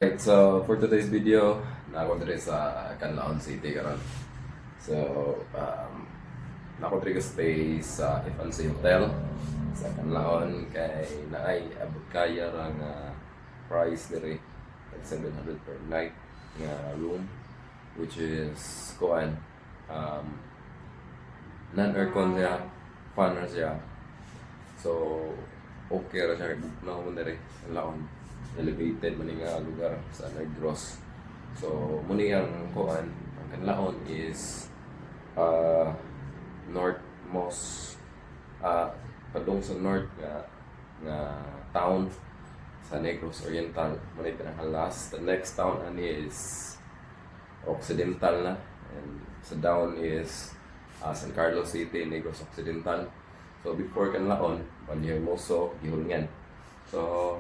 Right, so for today's video, nako diri sa Canlaon City karon. So, nako diri ka stay sa FLC Hotel sa Canlaon kay naay abot kaya ra nga price diri like 700 per night nga room, which is kuan non-aircon siya, fan ra siya. So, okay ra siya kay book na ko diri sa Laon. Elevated man nga lugar sa Negros. So muni ang kuan ang Canlaon is northmost padung sa north nga town sa Negros Oriental. Muni pinakalas. The next town ani is Occidental na, and sa down is San Carlos City, Negros Occidental. So before Canlaon, Panyamoso, Gihulngan. So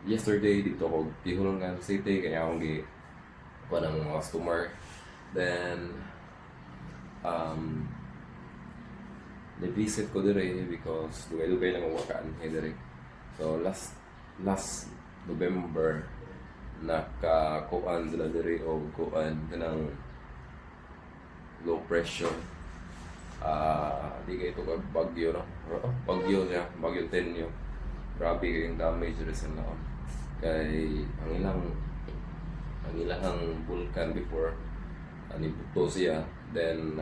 yesterday dito ako Gihulngan City kaya akong kuha ng mga customer. Then na-visit ko dire because dugay-dugay lang ang wakaan dire. So last November nakakuan sila dire o kuan kanang low pressure. Di kayo ito kag bagyo, no? Bagyo siya, bagyo Tenyo. Grabe kayong damage rin sa Laon. Kay ang ilang vulkan before nibuto siya, then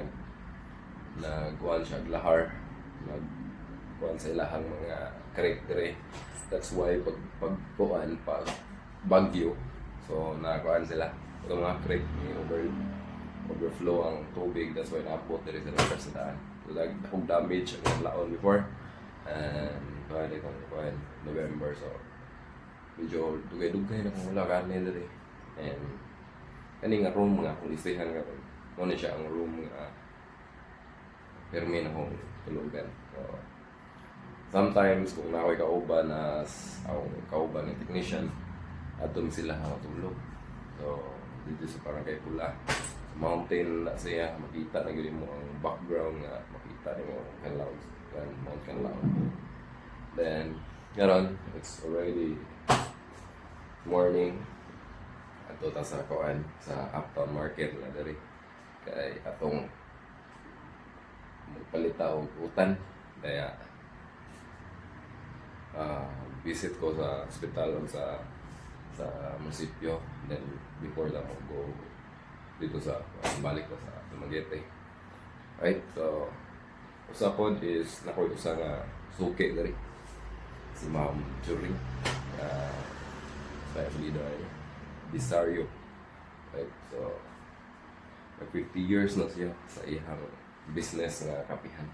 nagkuhan siya lahar, nagkuhan sa ilahang mga karaktere. That's why pag bagyo, so nakakuhan sila itong mga creek, overflow ang tubig. That's why naabot diri sa lugar sa daan. So akong damage ang Laon before, and kuhan itong November. So medyo dugay-dugay na kung wala kanin diri. And kani nga room nga kung listahan nga mo siya ang room nga permi na kong tulugan. So sometimes kung nakoy kauban as ang kauban ng technician, aton sila matulog. So dito sa Barangay Pula, mountain na siya, makita na gid mo ang background nga makita nimo ang Canlaon, Mount Canlaon. Then ngayon it's already morning. Ato ta sa kuan sa Uptown Market na diri kay atong magpalita og utan kaya visit ko sa ospital sa munisipyo. Then before that I'll go dito sa balik ko sa Dumaguete. Right, so usapon is nakoy usa nga suki diri si Ma'am Juring sa leader Bisario. Right, so 50 years na siya sa iyang business nga kapihan.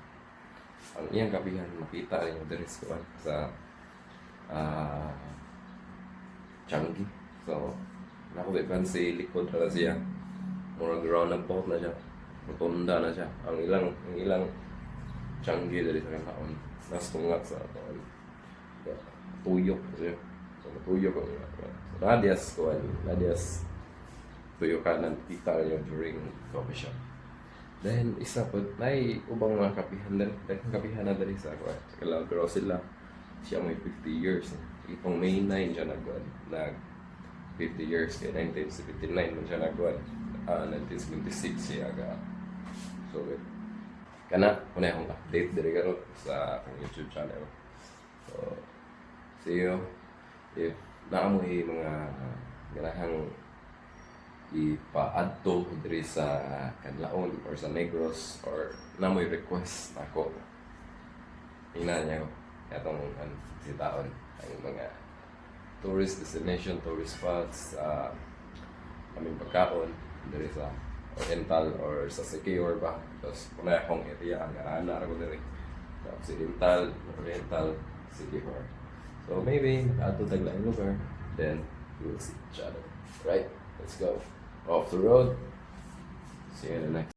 Ang iyang kapihan makita niyo diri sa Changi. So nakuha si likod na siya, murag roundabout na siya, rotunda na siya. Ang ilang Changi diri sa Canlaon nastungat sa tuyok siya. So tuyok ang radius tuyo kanan kita niyo during coffee shop. Then isa po may ubang mga kapihan din, kapihan na dali sa Calagro sila. Siya may 50 years. Itong May 9 siya nag 50 years kay 1979 man siya nag 1976 siya aga. So kana kuna akong update diri karon sa akong YouTube channel. So see you if naamoy mga ganahang ipa-adto diri sa Canlaon or sa Negros, or naamoy request ako, tingnan niyo atong sitaon ang mga tourist destination, tourist spots, aming pagkaon diri sa Oriental or sa Secure ba, because kuna akong area ang ana ako diri sa Occidental, Oriental, Secure. So maybe ato taglaing lugar, then we will see each other. Right? Let's go. Off the road. See you in the next.